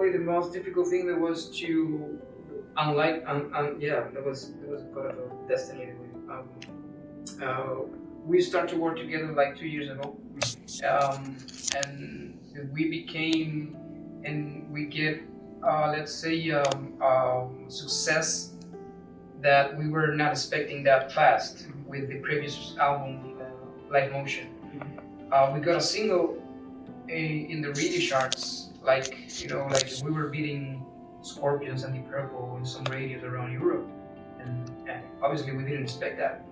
probably the most difficult thing that was to, that was part of a destiny anyway. We started to work together like 2 years ago, and we became, and we get, let's say, success that we were not expecting that fast with the previous album, Live Motion. We got a single in the radio charts, like we were beating Scorpions and Deep Purple in some radios around Europe, and obviously we didn't expect that.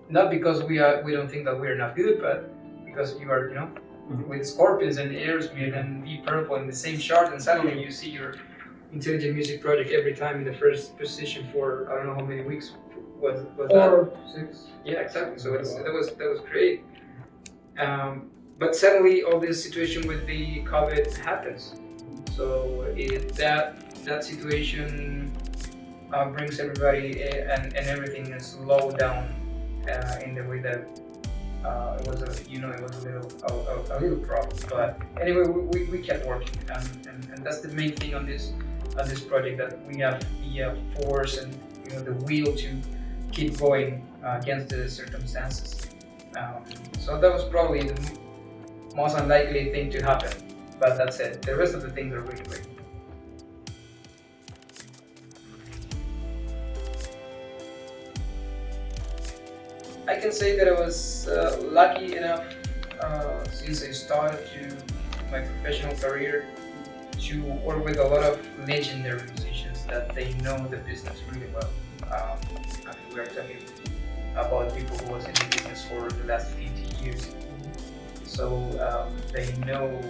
Not because we don't think that we're not good, but because you are with Scorpions and Aerosmith and Deep Purple in the same chart, and suddenly you see your intelligent music project every time in the first position for I don't know how many weeks was 4, 6. Yeah, exactly. So that was great. But suddenly all this situation with the COVID happens. So that situation brings everybody and everything is slowed down in the way that it was a little problem. But anyway, we kept working, and that's the main thing on this project, that we have the force and the will to keep going against the circumstances. So that was probably the most unlikely thing to happen, but that's it. The rest of the things are really great. I can say that I was lucky enough since I started my professional career to work with a lot of legendary musicians that they know the business really well. I mean, we are talking about people who was in the business for the last 50 years. So they know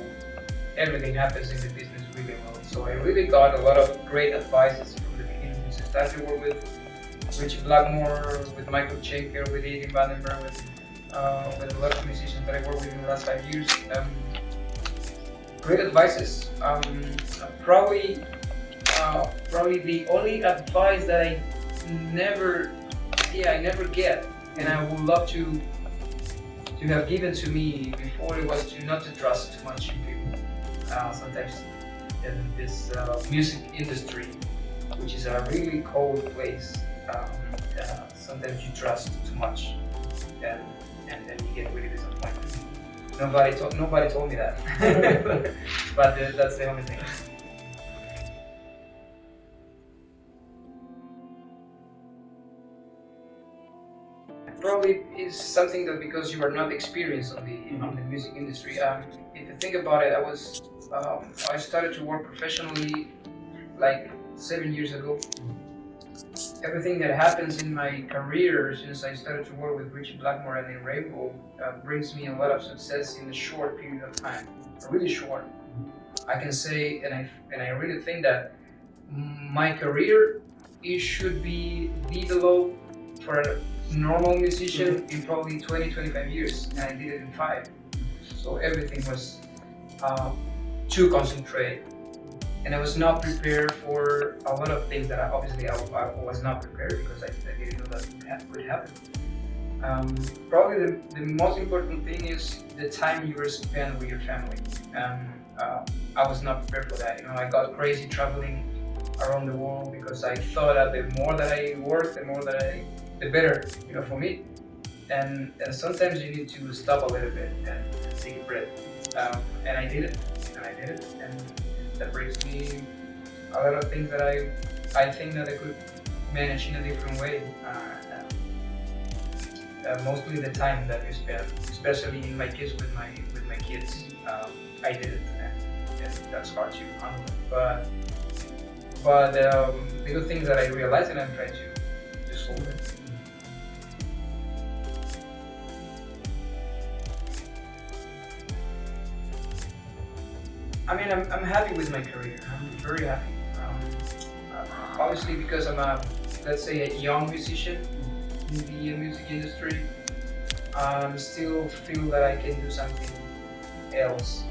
everything happens in the business really well. So I really got a lot of great advices from the beginning. So I started to work with Richie Blackmore, with Michael Checker, with Eddie Vandenberg, with a lot of musicians that I worked with in the last 5 years. Great advices. Probably the only advice that I never get, and I would love to have given to me before, it was not to trust too much in people. Sometimes in this music industry, which is a really cold place, sometimes you trust too much, and then you get really disappointed. Nobody told me that, but that's the only thing. Probably is something that because you are not experienced on the music industry. If you think about it, I started to work professionally like 7 years ago. Everything that happens in my career since I started to work with Richie Blackmore and in Rainbow brings me a lot of success in a short period of time, really short. I can say, and I really think that my career, it should be developed for a normal musician in probably 20-25 years, and I did it in 5. So everything was too concentrated, and I was not prepared for a lot of things that I was not prepared, because I didn't know that could happen. Probably the most important thing is the time you spend with your family. I was not prepared for that. I got crazy traveling around the world because I thought that the more that I worked, the better, for me. And sometimes you need to stop a little bit and take a breath. And I did it, and that brings me a lot of things that I think that I could manage in a different way. Mostly the time that you spend, especially in my case with my kids. I did it, and that's hard to handle. But the good things that I realized, and I'm trying to solve it. I mean, I'm happy with my career. I'm very happy. Obviously, because I'm let's say a young musician in the music industry, I still feel that I can do something else.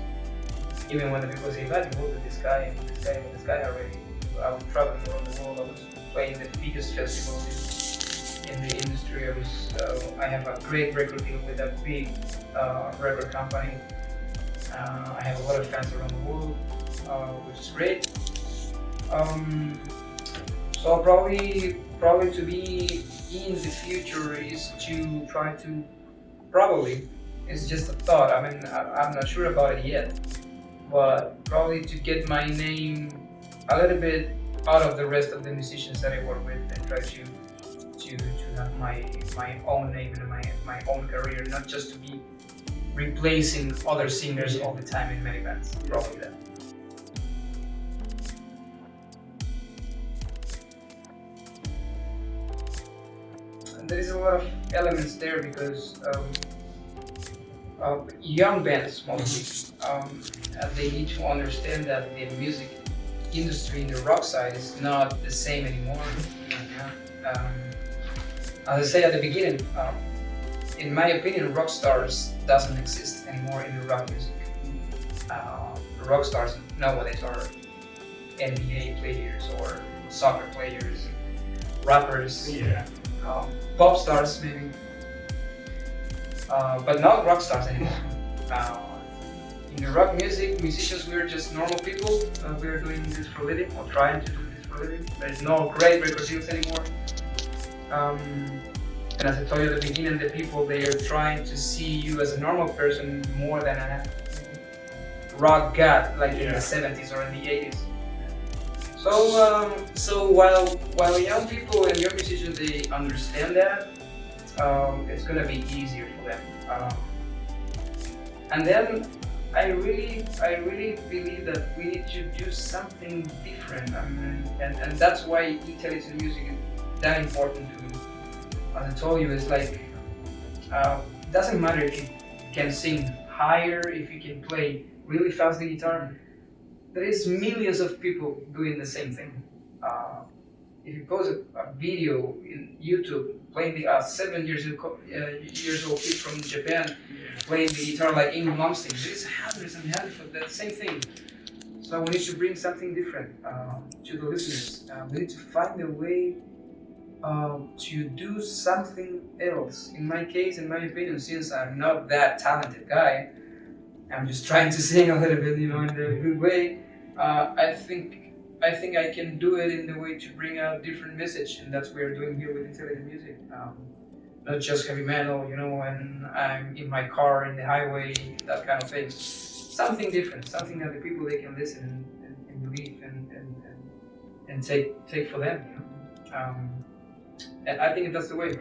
Even when the people say, "But you work with this guy and this guy already." I was traveling around the world. I was playing the biggest festivals in the industry. I have a great record deal with a big record company. I have a lot of fans around the world. which is great. So probably to be in the future is to try to probably it's just a thought. I mean I'm not sure about it yet, but probably to get my name a little bit out of the rest of the musicians that I work with and try to have my own name and my own career, not just to be replacing other singers all the time in many bands. Probably that. And there is a lot of elements there because young bands mostly they need to understand that the music industry in the rock side is not the same anymore. As I say at the beginning, in my opinion, rock stars doesn't exist anymore in the rock music. Rock stars nowadays are NBA players or soccer players, rappers, pop stars maybe, but not rock stars anymore. In the rock music, musicians, we're just normal people. We're doing this for a living, or trying to do this for a living. There's no great record deals anymore. And as I told you at the beginning, the people, they are trying to see you as a normal person more than a rock god like in the 70s or in the 80s. So while young people and young musicians, they understand that, it's gonna be easier for them. And then I really believe that we need to do something different. I mean, and that's why intelligent music is that important to me. As I told you, it's like it doesn't matter if you can sing higher, if you can play really fast the guitar. There is millions of people doing the same thing. If you post a video in YouTube playing the 7 years old kid from Japan playing the guitar like Ingrid Malmsteen, there's hundreds and hundreds of that same thing. So we need to bring something different to the listeners. We need to find a way to do something else. In my case, in my opinion, since I'm not that talented guy, I'm just trying to sing a little bit, in a good way. I think I can do it in the way to bring out a different message, and that's what we're doing here with intelligent music. Not just heavy metal, when I'm in my car in the highway, that kind of thing. Something different, something that the people they can listen and believe and take for them. And I think that's the way.